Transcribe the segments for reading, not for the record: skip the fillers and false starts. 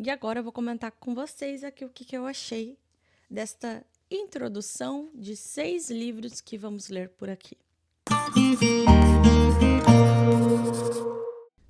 E agora eu vou comentar com vocês aqui o que eu achei desta introdução de 6 livros que vamos ler por aqui.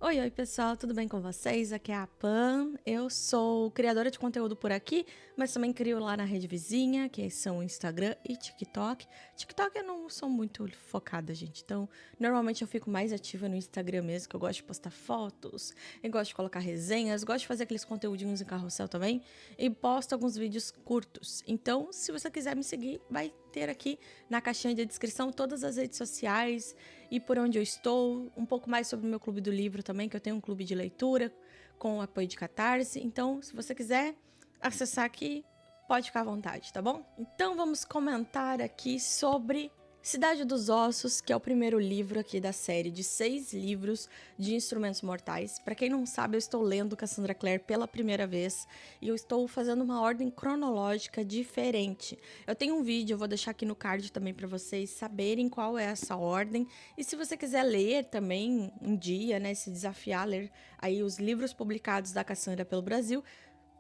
Oi, pessoal, tudo bem com vocês? Aqui é a Pan, eu sou criadora de conteúdo por aqui, mas também crio lá na rede vizinha, que são Instagram e TikTok. TikTok eu não sou muito focada, gente, então normalmente eu fico mais ativa no Instagram mesmo, que eu gosto de postar fotos, eu gosto de colocar resenhas, gosto de fazer aqueles conteúdinhos em carrossel também, e posto alguns vídeos curtos. Então, se você quiser me seguir, vai ter aqui na caixinha de descrição todas as redes sociais e por onde eu estou, um pouco mais sobre o meu clube do livro também, que eu tenho um clube de leitura com apoio de Catarse. Então, se você quiser acessar aqui, pode ficar à vontade, tá bom? Então, vamos comentar aqui sobre Cidade dos Ossos, que é o primeiro livro aqui da série de 6 livros de Instrumentos Mortais. Para quem não sabe, eu estou lendo Cassandra Clare pela primeira vez e eu estou fazendo uma ordem cronológica diferente. Eu tenho um vídeo, eu vou deixar aqui no card também para vocês saberem qual é essa ordem. E se você quiser ler também um dia, né, se desafiar a ler aí os livros publicados da Cassandra pelo Brasil,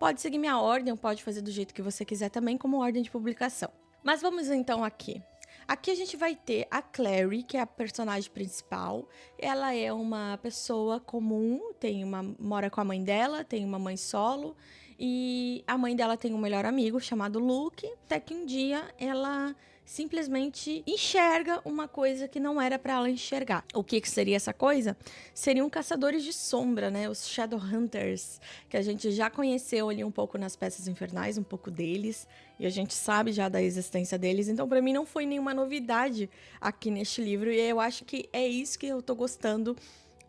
pode seguir minha ordem, ou pode fazer do jeito que você quiser também, como ordem de publicação. Mas vamos então aqui. Aqui a gente vai ter a Clary, que é a personagem principal. Ela é uma pessoa comum, mora com a mãe dela, tem uma mãe solo. E a mãe dela tem um melhor amigo chamado Luke. Até que um dia ela simplesmente enxerga uma coisa que não era para ela enxergar. O que seria essa coisa? Seriam caçadores de sombra, né? Os Shadowhunters, que a gente já conheceu ali um pouco nas Peças Infernais, um pouco deles, e a gente sabe já da existência deles. Então, para mim, não foi nenhuma novidade aqui neste livro, e eu acho que é isso que eu tô gostando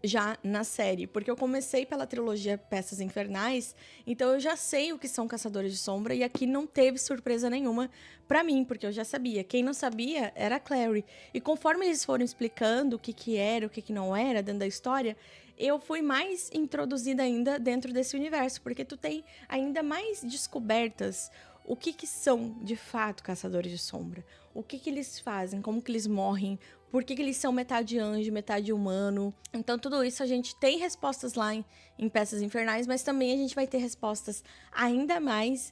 já na série, porque eu comecei pela trilogia Peças Infernais, então eu já sei o que são Caçadores de Sombra, e aqui não teve surpresa nenhuma pra mim, porque eu já sabia. Quem não sabia era a Clary. E conforme eles foram explicando o que era, o que não era dentro da história, eu fui mais introduzida ainda dentro desse universo, porque tu tem ainda mais descobertas. O que são, de fato, Caçadores de Sombra? O que eles fazem? Como que eles morrem? Por que eles são metade anjo, metade humano? Então, tudo isso a gente tem respostas lá em Peças Infernais, mas também a gente vai ter respostas ainda mais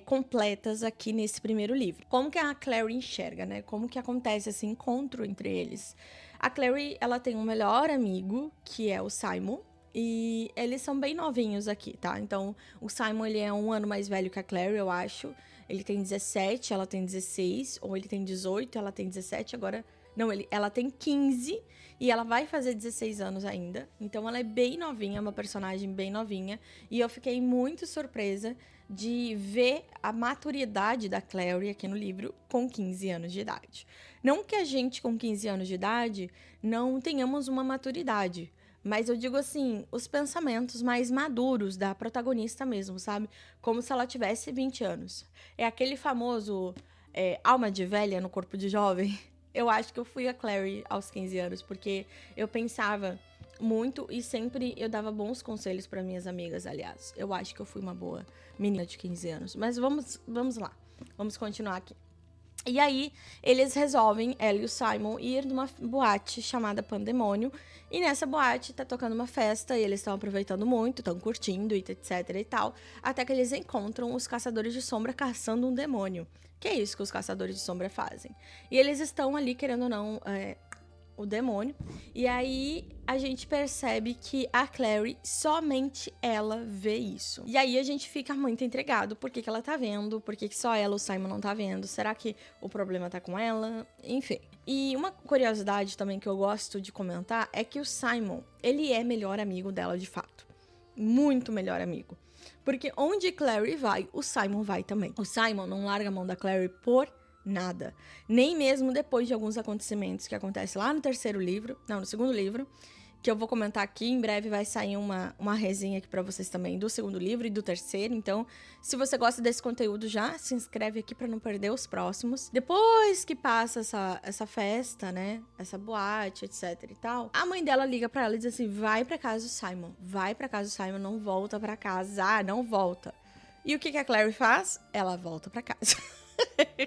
completas aqui nesse primeiro livro. Como que a Clary enxerga, né? Como que acontece esse encontro entre eles? A Clary, ela tem um melhor amigo, que é o Simon, e eles são bem novinhos aqui, tá? Então, o Simon, ele é um ano mais velho que a Clary, eu acho. Ele tem 17, ela tem 16, ou ele tem 18, ela tem 17, agora... Não, ela tem 15 e ela vai fazer 16 anos ainda. Então, ela é bem novinha, uma personagem bem novinha. E eu fiquei muito surpresa de ver a maturidade da Clary aqui no livro com 15 anos de idade. Não que a gente com 15 anos de idade não tenhamos uma maturidade, mas eu digo assim, os pensamentos mais maduros da protagonista mesmo, sabe? Como se ela tivesse 20 anos. É aquele famoso alma de velha no corpo de jovem. Eu acho que eu fui a Clary aos 15 anos, porque eu pensava muito e sempre eu dava bons conselhos para minhas amigas, aliás. Eu acho que eu fui uma boa menina de 15 anos. Mas vamos lá. Vamos continuar aqui. E aí, eles resolvem, ela e o Simon, ir numa boate chamada Pandemônio. E nessa boate tá tocando uma festa e eles estão aproveitando muito, estão curtindo e etc e tal. Até que eles encontram os caçadores de sombra caçando um demônio. Que é isso que os caçadores de sombra fazem. E eles estão ali, querendo ou não, o demônio. E aí a gente percebe que a Clary, somente ela vê isso. E aí a gente fica muito intrigado. Por que ela tá vendo? Por que só ela, o Simon, não tá vendo? Será que o problema tá com ela? Enfim. E uma curiosidade também que eu gosto de comentar é que o Simon, ele é melhor amigo dela de fato. Muito melhor amigo. Porque onde Clary vai, o Simon vai também. O Simon não larga a mão da Clary por nada. Nem mesmo depois de alguns acontecimentos que acontecem lá no no segundo livro, que eu vou comentar aqui. Em breve vai sair uma resenha aqui pra vocês também do segundo livro e do terceiro. Então, se você gosta desse conteúdo, já se inscreve aqui pra não perder os próximos. Depois que passa essa festa, né, essa boate, etc e tal, a mãe dela liga pra ela e diz assim: vai pra casa do Simon, vai pra casa do Simon, não volta pra casa, não volta. E o que a Clary faz? Ela volta pra casa.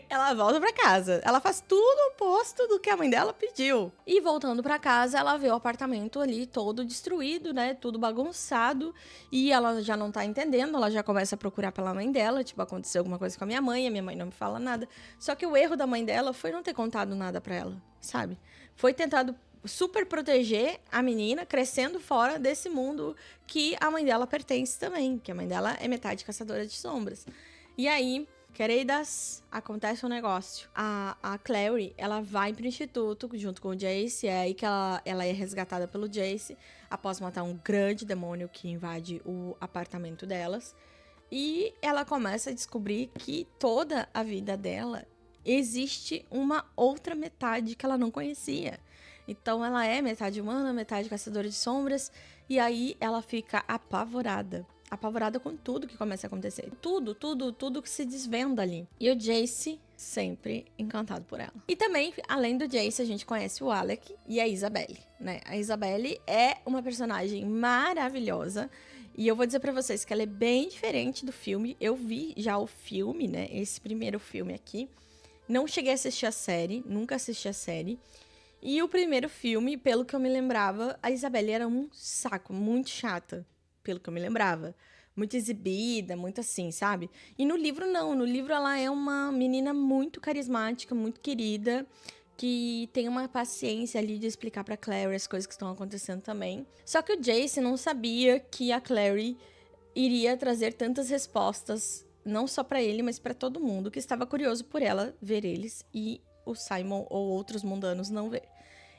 Ela volta pra casa. Ela faz tudo o oposto do que a mãe dela pediu. E voltando pra casa, ela vê o apartamento ali todo destruído, né? Tudo bagunçado. E ela já não tá entendendo. Ela já começa a procurar pela mãe dela. Tipo, aconteceu alguma coisa com a minha mãe não me fala nada. Só que o erro da mãe dela foi não ter contado nada pra ela, sabe? Foi tentado super proteger a menina crescendo fora desse mundo que a mãe dela pertence também. Que a mãe dela é metade caçadora de sombras. E aí, queridas, acontece um negócio. A Clary, ela vai pro instituto junto com o Jace. É aí que ela é resgatada pelo Jace após matar um grande demônio que invade o apartamento delas. E ela começa a descobrir que toda a vida dela existe uma outra metade que ela não conhecia. Então ela é metade humana, metade caçadora de sombras. E aí ela fica apavorada. Apavorada com tudo que começa a acontecer. Tudo que se desvenda ali. E o Jace sempre encantado por ela. E também, além do Jace, a gente conhece o Alec e a Isabelle, né? A Isabelle é uma personagem maravilhosa. E eu vou dizer pra vocês que ela é bem diferente do filme. Eu vi já o filme, né? Esse primeiro filme aqui. Não cheguei a assistir a série, nunca assisti a série. E o primeiro filme, pelo que eu me lembrava, a Isabelle era um saco, muito chata, pelo que eu me lembrava. Muito exibida, muito assim, sabe? E no livro, não. No livro, ela é uma menina muito carismática, muito querida, que tem uma paciência ali de explicar pra Clary as coisas que estão acontecendo também. Só que o Jace não sabia que a Clary iria trazer tantas respostas, não só pra ele, mas pra todo mundo, que estava curioso por ela ver eles e o Simon ou outros mundanos não ver.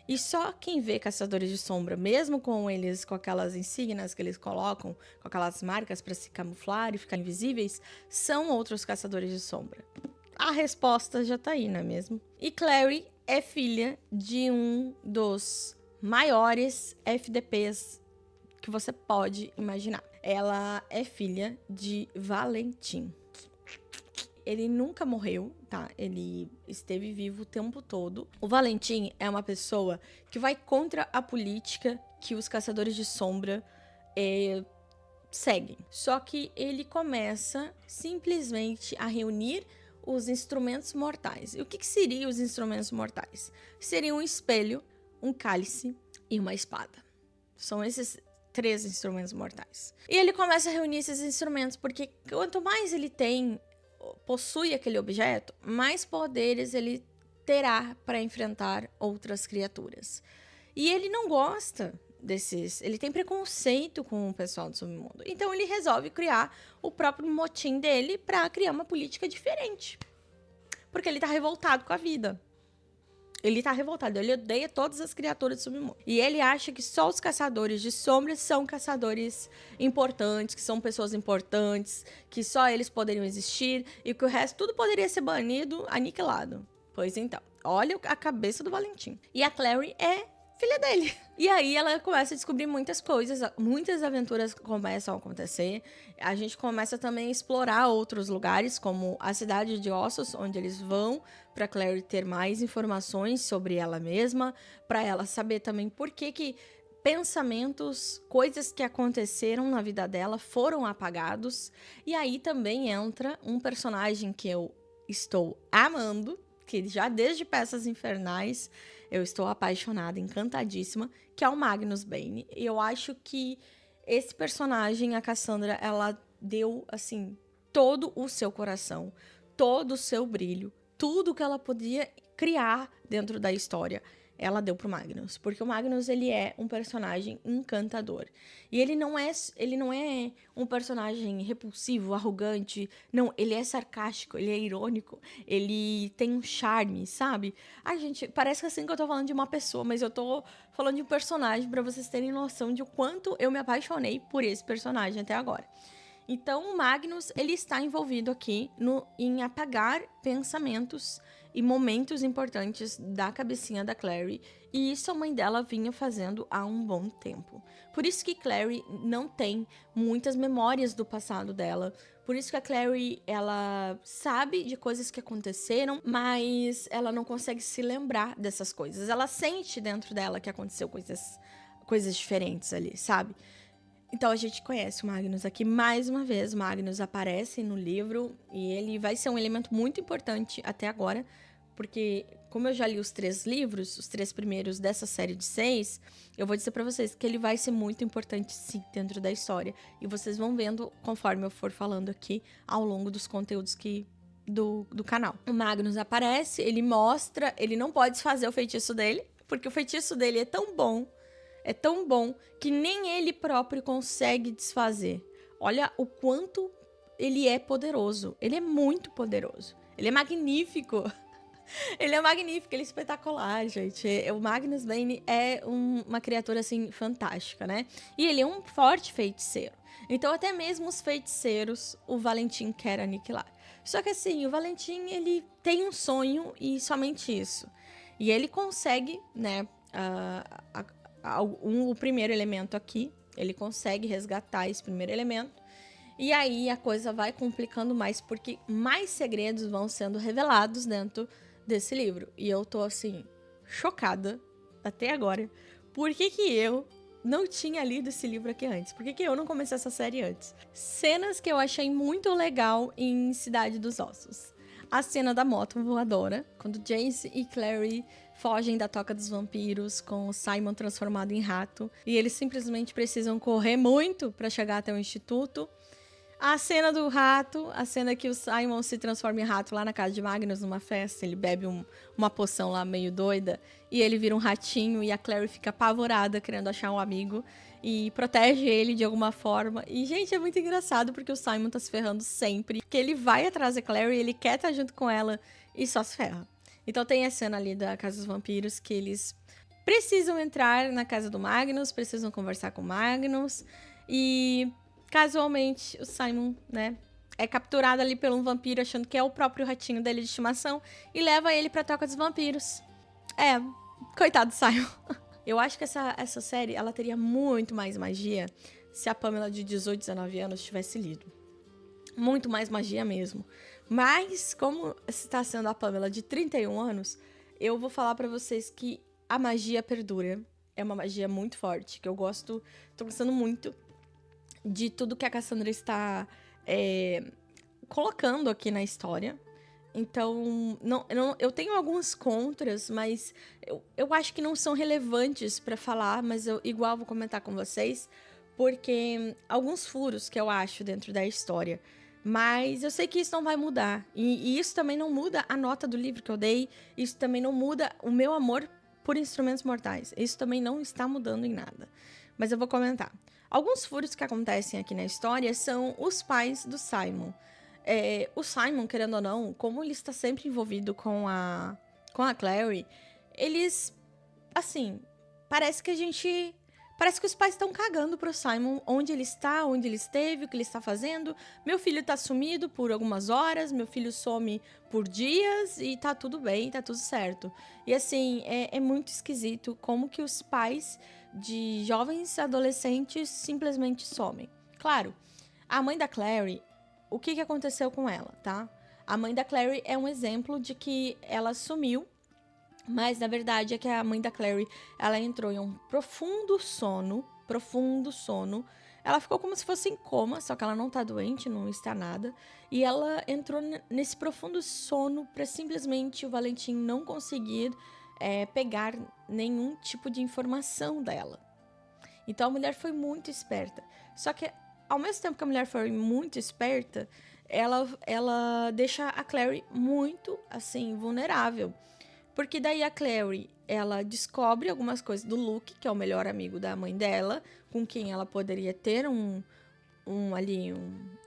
E só quem vê Caçadores de Sombra, mesmo com eles, com aquelas insígnias que eles colocam, com aquelas marcas para se camuflar e ficar invisíveis, são outros Caçadores de Sombra. A resposta já tá aí, não é mesmo? E Clary é filha de um dos maiores FDPs que você pode imaginar. Ela é filha de Valentim. Ele nunca morreu, tá? Ele esteve vivo o tempo todo. O Valentim é uma pessoa que vai contra a política que os Caçadores de Sombra seguem. Só que ele começa simplesmente a reunir os instrumentos mortais. E o que seriam os instrumentos mortais? Seria um espelho, um cálice e uma espada. São esses 3 instrumentos mortais. E ele começa a reunir esses instrumentos porque quanto mais ele possui aquele objeto, mais poderes ele terá para enfrentar outras criaturas. E ele não gosta desses... Ele tem preconceito com o pessoal do submundo. Então ele resolve criar o próprio motim dele para criar uma política diferente. Porque ele tá revoltado com a vida. Ele tá revoltado, ele odeia todas as criaturas do submundo. E ele acha que só os caçadores de sombras são caçadores importantes, que são pessoas importantes, que só eles poderiam existir e que o resto tudo poderia ser banido, aniquilado. Pois então, olha a cabeça do Valentim. E a Clary é filha dele. E aí ela começa a descobrir muitas coisas, muitas aventuras começam a acontecer. A gente começa também a explorar outros lugares, como a Cidade de Ossos, onde eles vão para Clary ter mais informações sobre ela mesma, para ela saber também por que pensamentos, coisas que aconteceram na vida dela foram apagados. E aí também entra um personagem que eu estou amando, que já desde Peças Infernais eu estou apaixonada, encantadíssima, que é o Magnus Bane. E eu acho que esse personagem, a Cassandra, ela deu, assim, todo o seu coração, todo o seu brilho, tudo que ela podia criar dentro da história, ela deu pro Magnus. Porque o Magnus, ele é um personagem encantador. E ele não é um personagem repulsivo, arrogante. Não, ele é sarcástico, ele é irônico. Ele tem um charme, sabe? Ai, gente, parece assim que eu tô falando de uma pessoa, mas eu tô falando de um personagem pra vocês terem noção de o quanto eu me apaixonei por esse personagem até agora. Então, o Magnus, ele está envolvido aqui em apagar pensamentos e momentos importantes da cabecinha da Clary, e isso a mãe dela vinha fazendo há um bom tempo. Por isso que Clary não tem muitas memórias do passado dela, por isso que a Clary, ela sabe de coisas que aconteceram, mas ela não consegue se lembrar dessas coisas. Ela sente dentro dela que aconteceu coisas diferentes ali, sabe? Então a gente conhece o Magnus aqui mais uma vez. O Magnus aparece no livro e ele vai ser um elemento muito importante até agora, porque como eu já li os 3 livros, os 3 primeiros dessa série de 6, eu vou dizer pra vocês que ele vai ser muito importante sim dentro da história. E vocês vão vendo conforme eu for falando aqui ao longo dos conteúdos do canal. O Magnus aparece, ele mostra, ele não pode desfazer o feitiço dele, porque o feitiço dele é tão bom que nem ele próprio consegue desfazer. Olha o quanto ele é poderoso. Ele é muito poderoso. Ele é magnífico. Ele é magnífico, ele é espetacular, gente. O Magnus Bane é uma criatura, assim, fantástica, né? E ele é um forte feiticeiro. Então, até mesmo os feiticeiros, o Valentim quer aniquilar. Só que, assim, o Valentim, ele tem um sonho e somente isso. E ele consegue, né, o primeiro elemento aqui. Ele consegue resgatar esse primeiro elemento. E aí a coisa vai complicando mais, porque mais segredos vão sendo revelados dentro desse livro. E eu tô, assim, chocada até agora. Por que eu não tinha lido esse livro aqui antes? Por que eu não comecei essa série antes? Cenas que eu achei muito legal em Cidade dos Ossos. A cena da moto voadora, quando Jace e Clary fogem da Toca dos Vampiros com o Simon transformado em rato. E eles simplesmente precisam correr muito para chegar até o instituto. A cena do rato, a cena que o Simon se transforma em rato lá na casa de Magnus, numa festa. Ele bebe uma poção lá meio doida e ele vira um ratinho e a Clary fica apavorada, querendo achar um amigo e protege ele de alguma forma. E, gente, é muito engraçado porque o Simon tá se ferrando sempre. Porque ele vai atrás da Clary, ele quer estar junto com ela e só se ferra. Então tem a cena ali da Casa dos Vampiros que eles precisam entrar na casa do Magnus, precisam conversar com o Magnus e... casualmente, o Simon, né, é capturado ali por um vampiro achando que é o próprio ratinho dele de estimação e leva ele pra Toca dos Vampiros. Coitado do Simon. Eu acho que essa série, ela teria muito mais magia se a Pamela de 18, 19 anos tivesse lido. Muito mais magia mesmo. Mas, como está sendo a Pamela de 31 anos, eu vou falar pra vocês que a magia perdura. É uma magia muito forte, que eu gosto, tô gostando muito de tudo que a Cassandra está colocando aqui na história. Então, eu tenho alguns contras, mas eu acho que não são relevantes para falar, mas eu igual vou comentar com vocês, porque alguns furos que eu acho dentro da história. Mas eu sei que isso não vai mudar. E isso também não muda a nota do livro que eu dei. Isso também não muda o meu amor por Instrumentos Mortais. Isso também não está mudando em nada. Mas eu vou comentar. Alguns furos que acontecem aqui na história são os pais do Simon. O Simon, querendo ou não, como ele está sempre envolvido com a Clary, eles, assim, parece que os pais estão cagando pro Simon, onde ele está, onde ele esteve, o que ele está fazendo. Meu filho tá sumido por algumas horas, meu filho some por dias e tá tudo bem, tá tudo certo. E assim, é muito esquisito como que os pais de jovens adolescentes simplesmente somem. Claro, a mãe da Clary, o que aconteceu com ela, tá? A mãe da Clary é um exemplo de que ela sumiu, mas na verdade é que a mãe da Clary, ela entrou em um profundo sono. Ela ficou como se fosse em coma, só que ela não tá doente, não está nada. E ela entrou nesse profundo sono para simplesmente o Valentim não conseguir pegar nenhum tipo de informação dela. Então a mulher foi muito esperta. Só que ao mesmo tempo que a mulher foi muito esperta, ela deixa a Clary muito, assim, vulnerável. Porque daí a Clary, ela descobre algumas coisas do Luke, que é o melhor amigo da mãe dela, com quem ela poderia ter um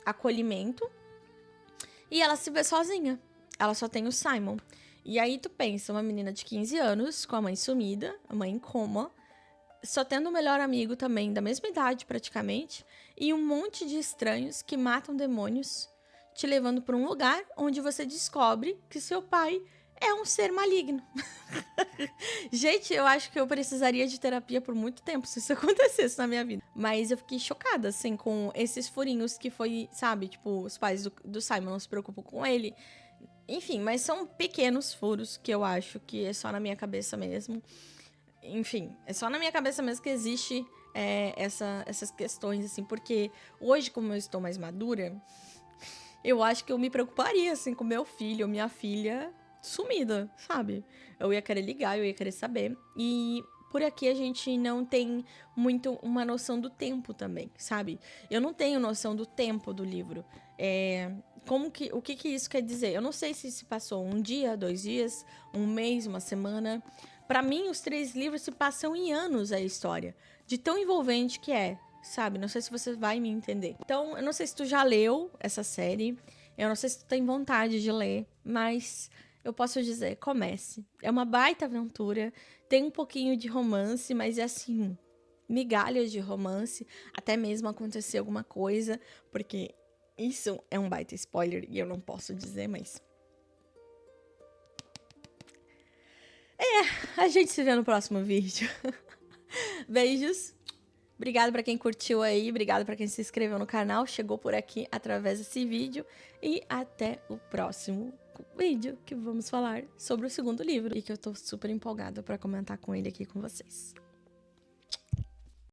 acolhimento. E ela se vê sozinha. Ela só tem o Simon. E aí tu pensa, uma menina de 15 anos, com a mãe sumida, a mãe em coma, só tendo um melhor amigo também, da mesma idade praticamente, e um monte de estranhos que matam demônios, te levando para um lugar onde você descobre que seu pai é um ser maligno. Gente, eu acho que eu precisaria de terapia por muito tempo se isso acontecesse na minha vida. Mas eu fiquei chocada, assim, com esses furinhos que foi, sabe? Tipo, os pais do Simon não se preocupam com ele. Enfim, mas são pequenos furos que eu acho que é só na minha cabeça mesmo. Enfim, é só na minha cabeça mesmo que existe essas questões, assim, porque hoje, como eu estou mais madura, eu acho que eu me preocuparia, assim, com meu filho ou minha filha sumida, sabe? Eu ia querer ligar, eu ia querer saber. E por aqui a gente não tem muito uma noção do tempo também, sabe? Eu não tenho noção do tempo do livro. O que isso quer dizer? Eu não sei se passou um dia, 2 dias, um mês, uma semana. Pra mim, os 3 livros se passam em anos a história, de tão envolvente que é, sabe? Não sei se você vai me entender. Então, eu não sei se tu já leu essa série, eu não sei se tu tem vontade de ler, mas eu posso dizer, comece. É uma baita aventura, tem um pouquinho de romance, mas é assim, migalhas de romance, até mesmo acontecer alguma coisa, porque isso é um baita spoiler e eu não posso dizer, mas a gente se vê no próximo vídeo. Beijos. Obrigada para quem curtiu aí, obrigada para quem se inscreveu no canal, chegou por aqui através desse vídeo e até o próximo vídeo que vamos falar sobre o segundo livro e que eu tô super empolgada para comentar com ele aqui com vocês.